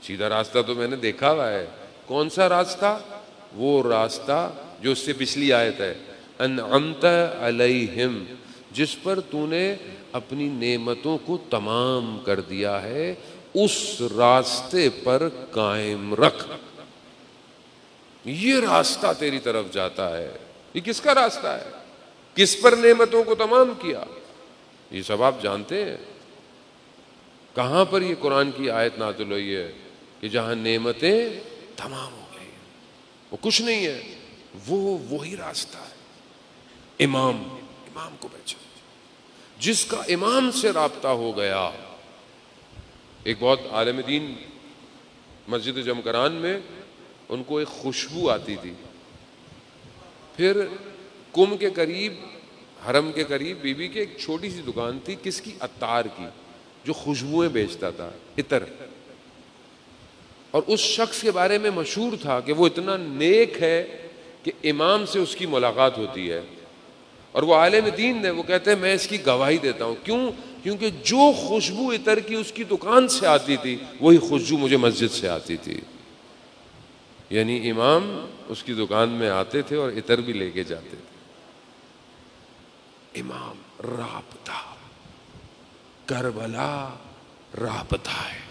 سیدھا راستہ تو میں نے دیکھا ہوا ہے. کون سا راستہ؟ وہ راستہ جو اس سے پچھلی آیت ہے، انعمت علیہم، جس پر تو نے اپنی نعمتوں کو تمام کر دیا ہے، اس راستے پر قائم رکھ. یہ راستہ تیری طرف جاتا ہے. یہ کس کا راستہ ہے؟ کس پر نعمتوں کو تمام کیا؟ یہ سب آپ جانتے ہیں. کہاں پر یہ قرآن کی آیت نازل ہوئی ہے کہ جہاں نعمتیں تمام ہو گئی؟ وہ کچھ نہیں ہے، وہ وہی راستہ ہے. امام کو پہچان. جس کا امام سے رابطہ ہو گیا. ایک بہت عالم دین مسجد جمکران میں ان کو ایک خوشبو آتی تھی. پھر کم کے قریب، حرم کے قریب بی بی کے ایک چھوٹی سی دکان تھی، کس کی؟ عطار کی، جو خوشبوئیں بیچتا تھا، عطر. اور اس شخص کے بارے میں مشہور تھا کہ وہ اتنا نیک ہے کہ امام سے اس کی ملاقات ہوتی ہے. اور وہ عالم دین ہے، وہ کہتے ہیں میں اس کی گواہی دیتا ہوں. کیوں؟ کیونکہ جو خوشبو عطر کی اس کی دکان سے آتی تھی وہی خوشبو مجھے مسجد سے آتی تھی. یعنی امام اس کی دکان میں آتے تھے اور عطر بھی لے کے جاتے تھے. امام رابطہ، کربلا رابطہ ہے.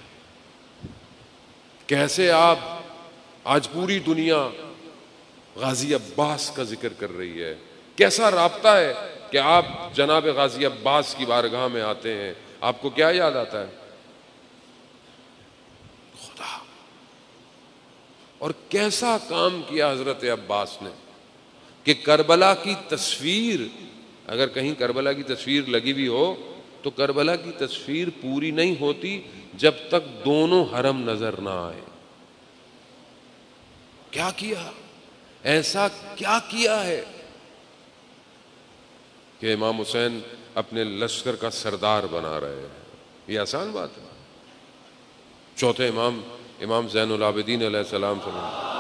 کیسے آپ آج پوری دنیا غازی عباس کا ذکر کر رہی ہے. کیسا رابطہ ہے کہ آپ جناب غازی عباس کی بارگاہ میں آتے ہیں, آپ کو کیا یاد آتا ہے؟ خدا. اور کیسا کام کیا حضرت عباس نے کہ کربلا کی تصویر, اگر کہیں کربلا کی تصویر لگی بھی ہو تو کربلا کی تصویر پوری نہیں ہوتی جب تک دونوں حرم نظر نہ آئے. کیا کیا, ایسا کیا کیا ہے کہ امام حسین اپنے لشکر کا سردار بنا رہے ہیں؟ یہ آسان بات ہے. چوتھے امام, امام زین العابدین علیہ السلام صلی اللہ علیہ وسلم,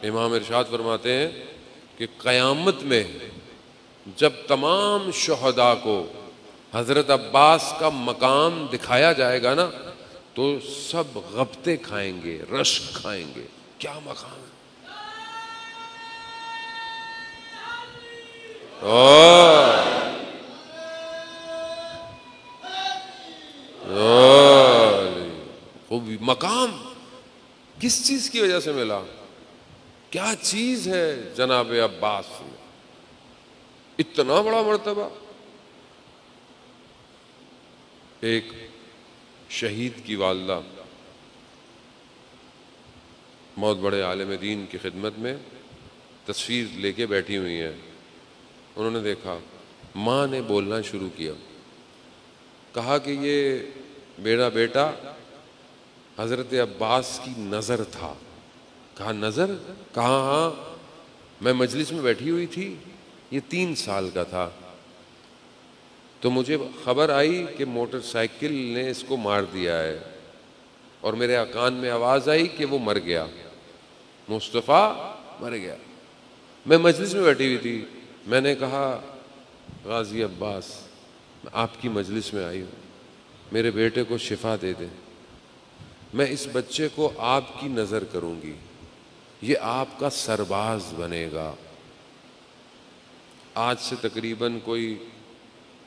امام ارشاد فرماتے ہیں کہ قیامت میں جب تمام شہداء کو حضرت عباس کا مقام دکھایا جائے گا نا تو سب غبطے کھائیں گے, رشک کھائیں گے. کیا مقام ہے. خوب مقام کس چیز کی وجہ سے ملا؟ کیا چیز ہے جناب عباس میں اتنا بڑا مرتبہ؟ ایک شہید کی والدہ بہت بڑے عالم دین کی خدمت میں تصویر لے کے بیٹھی ہوئی ہیں. انہوں نے دیکھا, ماں نے بولنا شروع کیا, کہا کہ یہ میرا بیٹا حضرت عباس کی نظر تھا. کہا نظر؟ کہا ہاں, میں مجلس میں بیٹھی ہوئی تھی, یہ 3 سال کا تھا, تو مجھے خبر آئی کہ موٹر سائیکل نے اس کو مار دیا ہے, اور میرے کان میں آواز آئی کہ وہ مر گیا, مصطفیٰ مر گیا. میں مجلس میں بیٹھی ہوئی تھی, میں نے کہا غازی عباس میں آپ کی مجلس میں آئی ہوں, میرے بیٹے کو شفا دے دیں, میں اس بچے کو آپ کی نظر کروں گی, یہ آپ کا سرباز بنے گا. آج سے تقریباً کوئی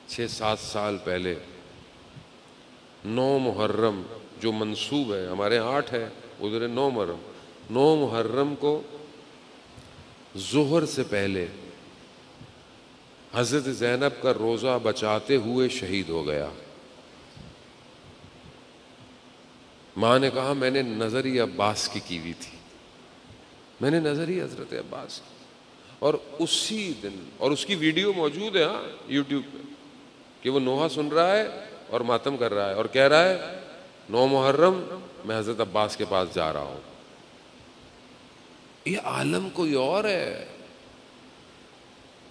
6-7 سال پہلے 9 محرم جو منسوب ہے, ہمارے 8 ہے, ادھر 9 محرم, 9 محرم کو ظہر سے پہلے حضرت زینب کا روزہ بچاتے ہوئے شہید ہو گیا. ماں نے کہا میں نے نظر ہی عباس کی ہوئی تھی, میں نے نظر ہی حضرت عباس کی. اور اسی دن, اور اس کی ویڈیو موجود ہے ہاں یوٹیوب پہ, کہ وہ نوحہ سن رہا ہے اور ماتم کر رہا ہے اور کہہ رہا ہے 9 محرم میں حضرت عباس کے پاس جا رہا ہوں. یہ عالم کوئی اور ہے,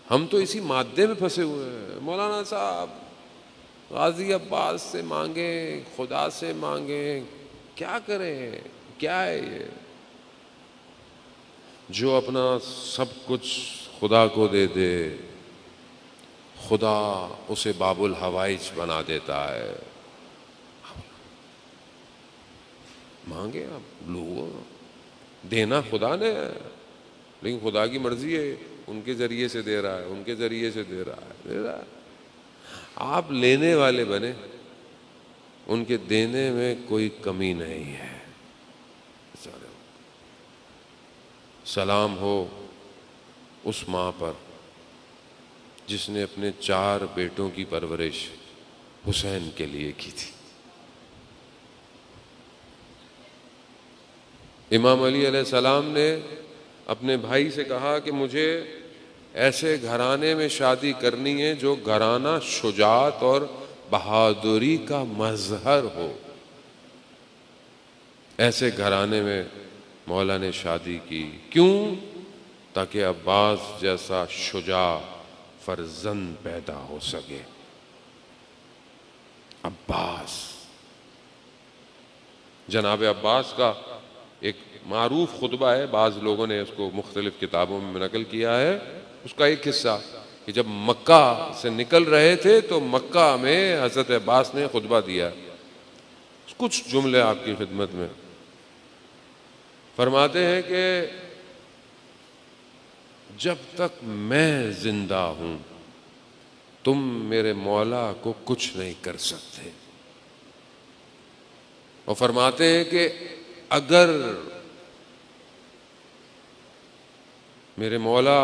ہم تو اسی مادے میں پھنسے ہوئے ہیں. مولانا صاحب غازی عباس سے مانگیں, خدا سے مانگیں, کیا کریں, کیا ہے یہ جو اپنا سب کچھ خدا کو دے دے, خدا اسے باب الحوائج بنا دیتا ہے. مانگے آپ لوگوں, دینا خدا نے ہے, لیکن خدا کی مرضی ہے, ان کے ذریعے سے دے رہا ہے, ان کے ذریعے سے دے رہا ہے. آپ لینے والے بنے, ان کے دینے میں کوئی کمی نہیں ہے. سلام ہو اس ماں پر جس نے اپنے 4 بیٹوں کی پرورش حسین کے لیے کی تھی. امام علی علیہ السلام نے اپنے بھائی سے کہا کہ مجھے ایسے گھرانے میں شادی کرنی ہے جو گھرانہ شجاعت اور بہادری کا مظہر ہو. ایسے گھرانے میں مولا نے شادی کی. کیوں؟ تاکہ عباس جیسا شجاع فرزند پیدا ہو سکے. عباس, جناب عباس کا ایک معروف خطبہ ہے, بعض لوگوں نے اس کو مختلف کتابوں میں نقل کیا ہے. اس کا ایک حصہ کہ جب مکہ سے نکل رہے تھے تو مکہ میں حضرت عباس نے خطبہ دیا. کچھ جملے آپ کی خدمت میں. فرماتے ہیں کہ جب تک میں زندہ ہوں تم میرے مولا کو کچھ نہیں کر سکتے. اور فرماتے ہیں کہ اگر میرے مولا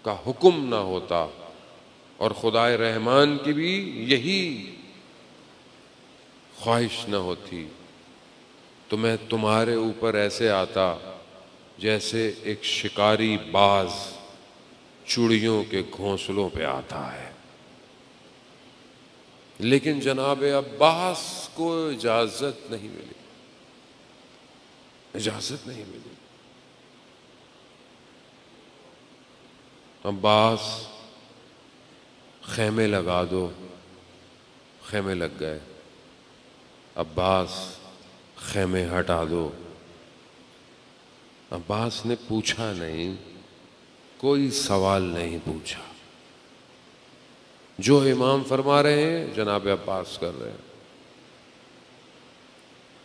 کا حکم نہ ہوتا اور خدائے رحمان کی بھی یہی خواہش نہ ہوتی تو میں تمہارے اوپر ایسے آتا جیسے ایک شکاری باز چڑیوں کے گھونسلوں پہ آتا ہے. لیکن جناب عباس کو اجازت نہیں ملی، اجازت نہیں ملی. عباس خیمے لگا دو، خیمے لگ گئے. عباس خیمے ہٹا دو. عباس نے پوچھا نہیں، کوئی سوال نہیں پوچھا. جو امام فرما رہے ہیں جناب عباس کر رہے ہیں.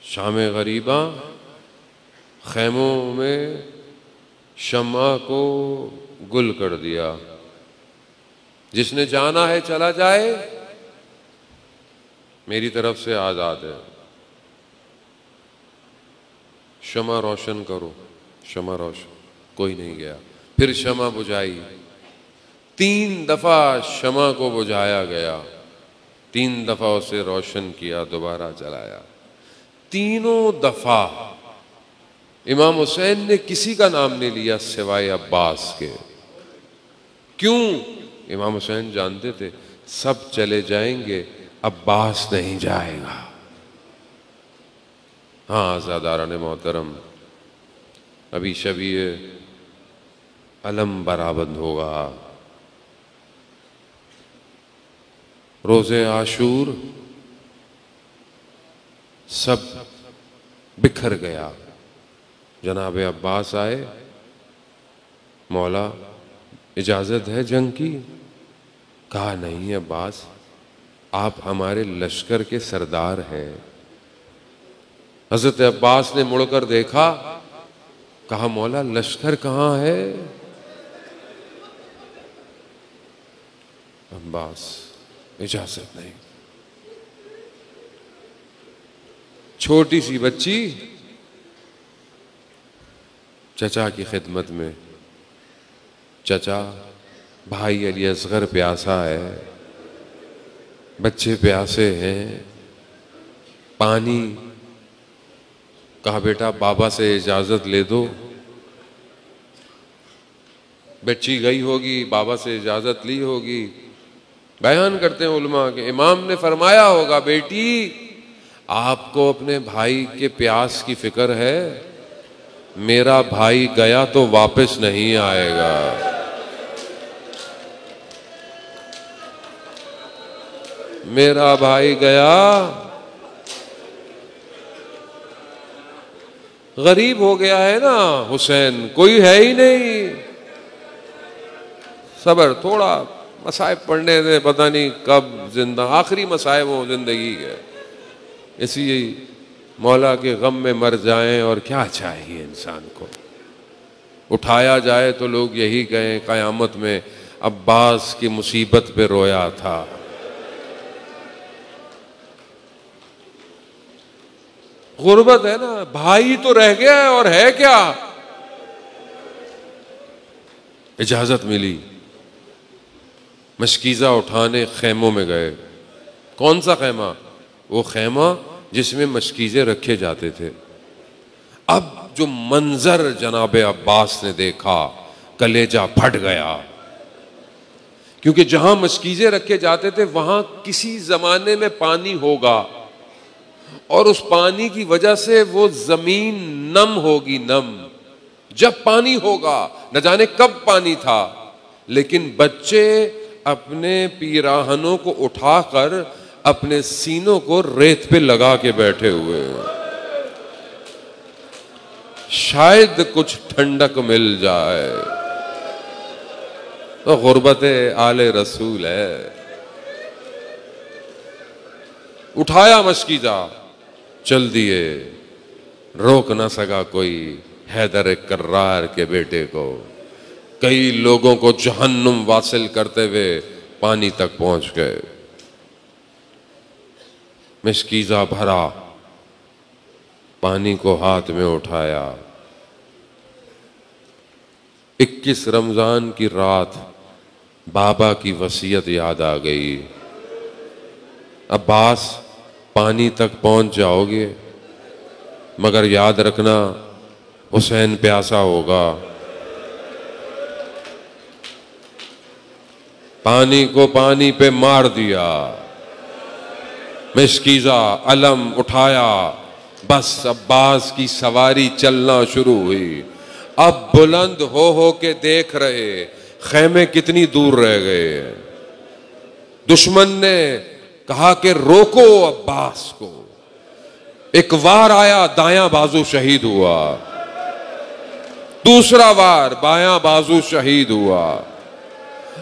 شام غریباں خیموں میں شمع کو گل کر دیا. جس نے جانا ہے چلا جائے، میری طرف سے آزاد ہے. شمع روشن کرو، شمع روشن. کوئی نہیں گیا. پھر شمع بجھائی. 3 دفعہ شمع کو بجھایا گیا، 3 دفعہ اسے روشن کیا، دوبارہ جلایا. تینوں دفعہ امام حسین نے کسی کا نام نہیں لیا سوائے عباس کے. کیوں؟ امام حسین جانتے تھے سب چلے جائیں گے، عباس نہیں جائے گا. ہاں عزاداران محترم، ابھی شبیہ علم برآمد ہوگا. روز عاشور سب بکھر گیا. جناب عباس آئے، مولا اجازت ہے جنگ کی؟ کہا نہیں عباس، آپ ہمارے لشکر کے سردار ہیں. حضرت عباس نے مڑ کر دیکھا، کہا مولا لشکر کہاں ہے؟ عباس اجازت نہیں. چھوٹی سی بچی چچا کی خدمت میں، چچا بھائی علی اصغر پیاسا ہے، بچے پیاسے ہیں، پانی. کہا بیٹا بابا سے اجازت لے دو. بچی گئی ہوگی، بابا سے اجازت لی ہوگی. بیان کرتے ہیں علماء کہ امام نے فرمایا ہوگا بیٹی آپ کو اپنے بھائی کے پیاس کی فکر ہے، میرا بھائی گیا تو واپس نہیں آئے گا. میرا بھائی گیا، غریب ہو گیا ہے نا حسین، کوئی ہے ہی نہیں. صبر تھوڑا، مصائب پڑھنے سے پتہ نہیں کب زندہ آخری مصائب ہو زندگی کے. اسی مولا کے غم میں مر جائیں اور کیا چاہیے انسان کو. اٹھایا جائے تو لوگ یہی کہیں قیامت میں عباس کی مصیبت پہ رویا تھا. غربت ہے نا، بھائی تو رہ گیا ہے اور ہے کیا. اجازت ملی، مشکیزہ اٹھانے خیموں میں گئے. کون سا خیمہ؟ وہ خیمہ جس میں مشکیزے رکھے جاتے تھے. اب جو منظر جناب عباس نے دیکھا کلیجہ پھٹ گیا. کیونکہ جہاں مشکیزے رکھے جاتے تھے وہاں کسی زمانے میں پانی ہوگا اور اس پانی کی وجہ سے وہ زمین نم ہوگی. نم جب پانی ہوگا، نہ جانے کب پانی تھا، لیکن بچے اپنے پیراہنوں کو اٹھا کر اپنے سینوں کو ریت پہ لگا کے بیٹھے ہوئے، شاید کچھ ٹھنڈک مل جائے. تو غربت آل رسول ہے. اٹھایا مشکیزہ، چل دیے. روک نہ سکا کوئی حیدر کرار کے بیٹے کو. کئی لوگوں کو جہنم واصل کرتے ہوئے پانی تک پہنچ گئے. مشکیزہ بھرا، پانی کو ہاتھ میں اٹھایا۔ 21 رمضان کی رات بابا کی وصیت یاد آ گئی، عباس پانی تک پہنچ جاؤ گے مگر یاد رکھنا حسین پیاسا ہوگا۔ پانی کو پانی پہ مار دیا، مشکیزہ علم اٹھایا، بس عباس کی سواری چلنا شروع ہوئی۔ اب بلند ہو کے دیکھ رہے خیمے کتنی دور رہ گئے۔ دشمن نے کہا کہ روکو عباس کو، ایک وار آیا دایاں بازو شہید ہوا، دوسرا وار بایاں بازو شہید ہوا۔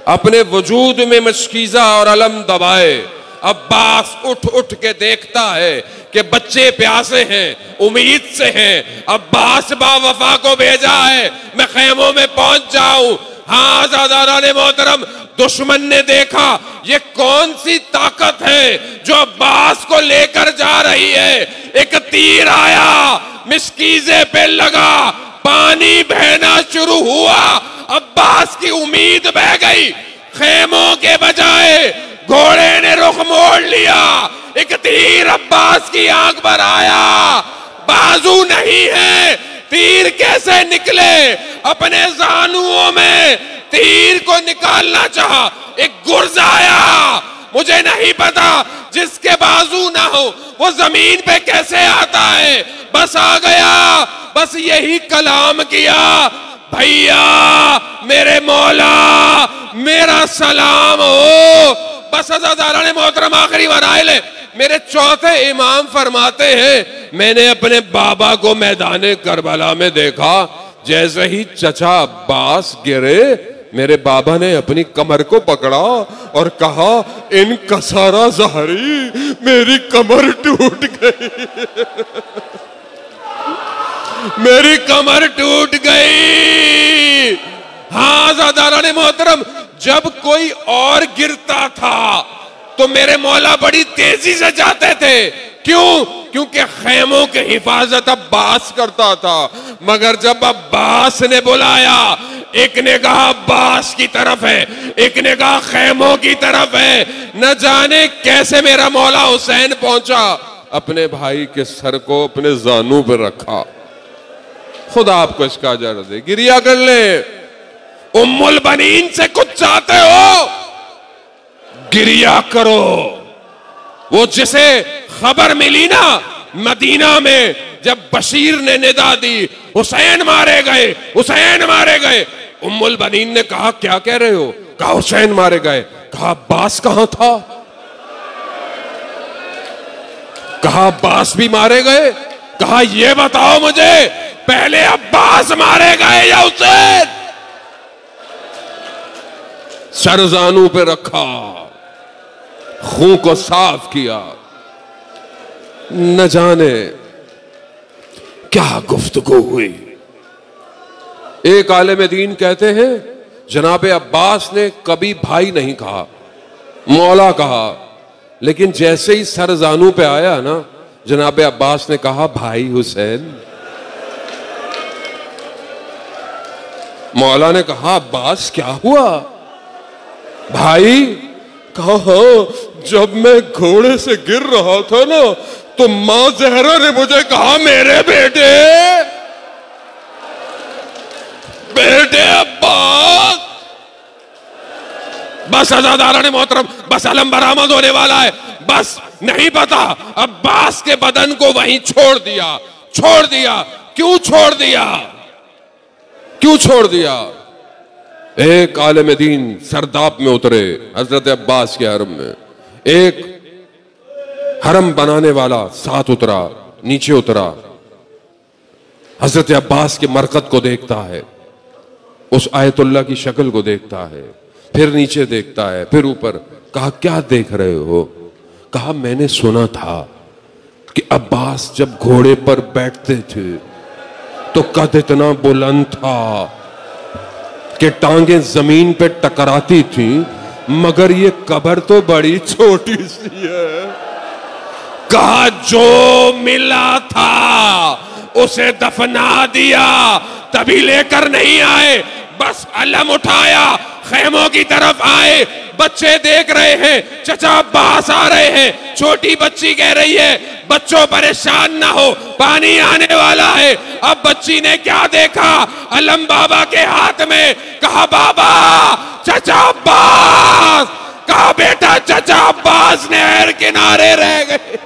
اپنے وجود میں مشکیزہ اور علم دبائے عباس اٹھ کے دیکھتا ہے کہ بچے پیاسے ہیں، امید سے ہیں، عباس با وفا کو بھیجا ہے میں خیموں میں پہنچ جاؤں۔ ہاں عزیزان محترم، دشمن نے دیکھا یہ کون سی طاقت ہے جو عباس کو لے کر جا رہی ہے۔ ایک تیر آیا، مشکیزے پہ لگا، پانی بہنا شروع ہوا، عباس کی امید بہ گئی۔ خیموں کے بجائے گھوڑے نے رخ موڑ لیا، ایک تیر عباس کی آنکھ پر آیا، بازو نہیں ہے، تیر کیسے نکلے؟ اپنے زانوؤں میں تیر کو نکالنا چاہا، ایک گرز آیا، مجھے نہیں پتا جس کے بازو نہ ہو وہ زمین پہ کیسے آتا ہے، بس آ گیا، بس یہی کلام کیا، بھیا میرے مولا میرا سلام ہو۔ بس عزیزان محترم آخری مرحلہ ہے۔ میرے چوتھے امام فرماتے ہیں میں نے اپنے بابا کو میدان کربلا میں دیکھا، جیسے ہی چچا عباس گرے میرے بابا نے اپنی کمر کو پکڑا اور کہا ان کسارا ظہری، میری کمر ٹوٹ گئی، میری کمر ٹوٹ گئی۔ ہاں عزیزان محترم، جب کوئی اور گرتا تھا تو میرے مولا بڑی تیزی سے جاتے تھے، کیوں؟ کیونکہ خیموں کی حفاظت عباس کرتا تھا، مگر جب عباس نے بلایا، ایک نے کہا عباس کی طرف ہے، ایک نے کہا خیموں کی طرف ہے، نہ جانے کیسے میرا مولا حسین پہنچا، اپنے بھائی کے سر کو اپنے زانوں پہ رکھا۔ خدا آپ کو اس کا اجر دے، گریا کر لیں۔ ام البنین سے کچھ چاہتے ہو گریا کرو۔ وہ جسے خبر ملی نا مدینہ میں جب بشیر نے ندا دی حسین مارے گئے، حسین مارے گئے، ام البنین نے کہا کیا کہہ رہے ہو؟ کہا حسین مارے گئے۔ کہا عباس کہاں تھا؟ کہا عباس بھی مارے گئے۔ کہا یہ بتاؤ مجھے پہلے عباس مارے گئے یا حسین؟ سر زانوں پہ رکھا، خون کو صاف کیا، نہ جانے کیا گفتگو ہوئی۔ ایک عالم دین کہتے ہیں جناب عباس نے کبھی بھائی نہیں کہا، مولا کہا، لیکن جیسے ہی سر زانوں پہ آیا نا جناب عباس نے کہا بھائی حسین۔ مولا نے کہا عباس کیا ہوا؟ بھائی؟ کہا ہاں، جب میں گھوڑے سے گر رہا تھا نا تو ماں زہرا نے مجھے کہا میرے بیٹے، بیٹے عباس۔ بس عزیزان محترم، بس علم برآمد ہونے والا ہے، بس نہیں پتا عباس کے بدن کو وہیں چھوڑ دیا، چھوڑ دیا۔ کیوں چھوڑ دیا؟ کیوں چھوڑ دیا؟ ایک عالم دین سرداب میں اترے حضرت عباس کے حرم میں، ایک حرم بنانے والا ساتھ اترا، نیچے اترا، حضرت عباس کے مرقد کو دیکھتا ہے، اس آیت اللہ کی شکل کو دیکھتا ہے، پھر نیچے دیکھتا ہے، پھر اوپر۔ کہا کیا دیکھ رہے ہو؟ کہا میں نے سنا تھا کہ عباس جب گھوڑے پر بیٹھتے تھے تو قد اتنا بلند تھا کہ ٹانگیں زمین پہ ٹکراتی تھیں، مگر یہ قبر تو بڑی چھوٹی سی ہے، کہا جو ملا تھا اسے دفنا دیا، تبھی لے کر نہیں آئے، بس علم اٹھایا، خیموں کی طرف آئے، بچے دیکھ رہے ہیں، چچا عباس آ رہے ہیں، چھوٹی بچی کہہ رہی ہے بچوں پریشان نہ ہو پانی آنے والا ہے۔ اب بچی نے کیا دیکھا؟ علم بابا کے ہاتھ میں، کہا بابا چچا عباس، کہا بیٹا چچا عباس نہر کنارے رہ گئے۔